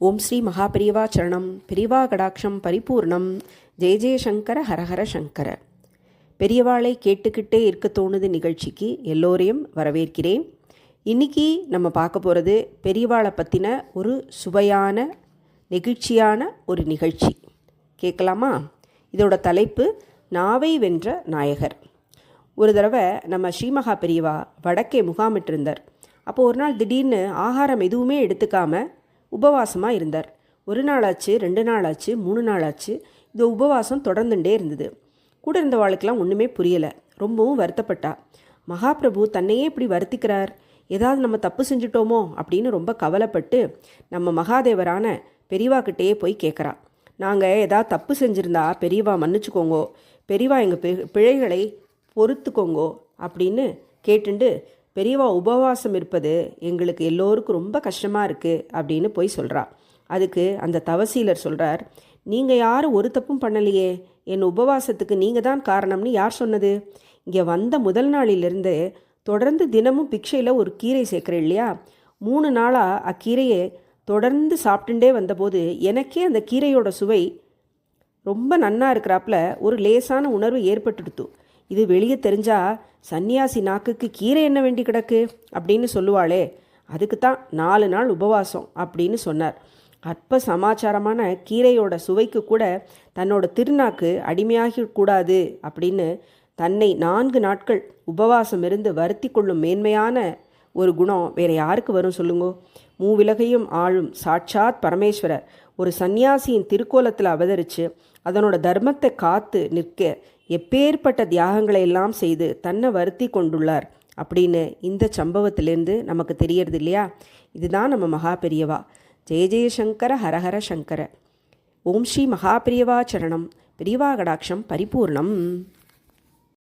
ஓம் ஸ்ரீ மகாபிரிவா சரணம். பிரிவா கடாட்சம் பரிபூர்ணம். ஜெய ஜெயசங்கர ஹரஹர சங்கர. பெரியவாளை கேட்டுக்கிட்டே இருக்க தோணுது நிகழ்ச்சிக்கு எல்லோரையும் வரவேற்கிறேன். இன்றைக்கி நம்ம பார்க்க போகிறது பெரியவாளை பற்றின ஒரு சுவையான நெகிழ்ச்சியான ஒரு நிகழ்ச்சி. கேட்கலாமா? இதோட தலைப்பு நாவை வென்ற நாயகர். ஒரு தடவை நம்ம ஸ்ரீமகா பெரியவா வடக்கே முகாமிட்டிருந்தார். அப்போது ஒரு நாள் திடீர்னு ஆகாரம் எதுவுமே எடுத்துக்காமல் உபவாசமாக இருந்தார். ஒரு நாளாச்சு, 2 நாளாச்சு, 3 நாளாச்சு. இந்த உபவாசம் தொடர்ந்துட்டே இருந்தது. கூட இருந்த வாழ்க்கெல்லாம் ஒன்றுமே புரியலை. ரொம்பவும் வருத்தப்பட்டா. மகாபிரபு தன்னையே இப்படி வருத்திக்கிறார், ஏதாவது நம்ம தப்பு செஞ்சுட்டோமோ அப்படின்னு ரொம்ப கவலைப்பட்டு நம்ம மகாதேவரான பெரியவாக்கிட்டேயே போய் கேட்குறா. நாங்கள் ஏதாவது தப்பு செஞ்சுருந்தா பெரியவா மன்னிச்சுக்கோங்கோ, பெரியவா எங்கள் பிழைகளை பொறுத்துக்கோங்கோ அப்படின்னு கேட்டுண்டு, பெரியவா உபவாசம் இருப்பது எங்களுக்கு எல்லோருக்கும் ரொம்ப கஷ்டமாக இருக்குது அப்படின்னு போய் சொல்கிறா. அதுக்கு அந்த தவசீலர் சொல்கிறார், நீங்கள் யாரும் ஒரு தப்பும் பண்ணலையே, என் உபவாசத்துக்கு நீங்கள் தான் காரணம்னு யார் சொன்னது? இங்கே வந்த முதல் நாளிலிருந்து தொடர்ந்து தினமும் பிக்ஷையில் ஒரு கீரை சேர்க்குறேன் இல்லையா, 3 நாளாக அக்கீரையை தொடர்ந்து சாப்பிட்டுட்டே வந்தபோது எனக்கே அந்த கீரையோட சுவை ரொம்ப நன்னா இருக்கிறாப்புல ஒரு லேசான உணர்வு ஏற்பட்டுடுத்து. இது வெளியே தெரிஞ்சால் சன்னியாசி நாக்குக்கு கீரை என்ன வேண்டி கிடக்கு அப்படின்னு சொல்லுவாளே, அதுக்கு தான் 4 நாள் உபவாசம் அப்படின்னு சொன்னார். அற்ப சமாச்சாரமான கீரையோட சுவைக்கு கூட தன்னோட திருநாக்கு அடிமையாகக்கூடாது அப்படின்னு தன்னை 4 நாட்கள் உபவாசம் இருந்து வருத்தி கொள்ளும் மேன்மையான ஒரு குணம் வேறு யாருக்கு வரும் சொல்லுங்கோ? மூவிலகையும் ஆளும் சாட்சாத் பரமேஸ்வரர் ஒரு சன்னியாசியின் திருக்கோலத்தில் அவதரித்து அதனோட தர்மத்தை காத்து நிற்க எப்பேற்பட்ட தியாகங்களை எல்லாம் செய்து தன்னை வருத்தி கொண்டுள்ளார் அப்படின்னு இந்த சம்பவத்திலேருந்து நமக்கு தெரியறது இல்லையா? இதுதான் நம்ம மகாபெரியவா. ஜெய ஜெயசங்கர ஹரஹர சங்கர. ஓம் ஸ்ரீ மகாபிரியவா சரணம். பிரிவா கடாட்சம் பரிபூர்ணம்.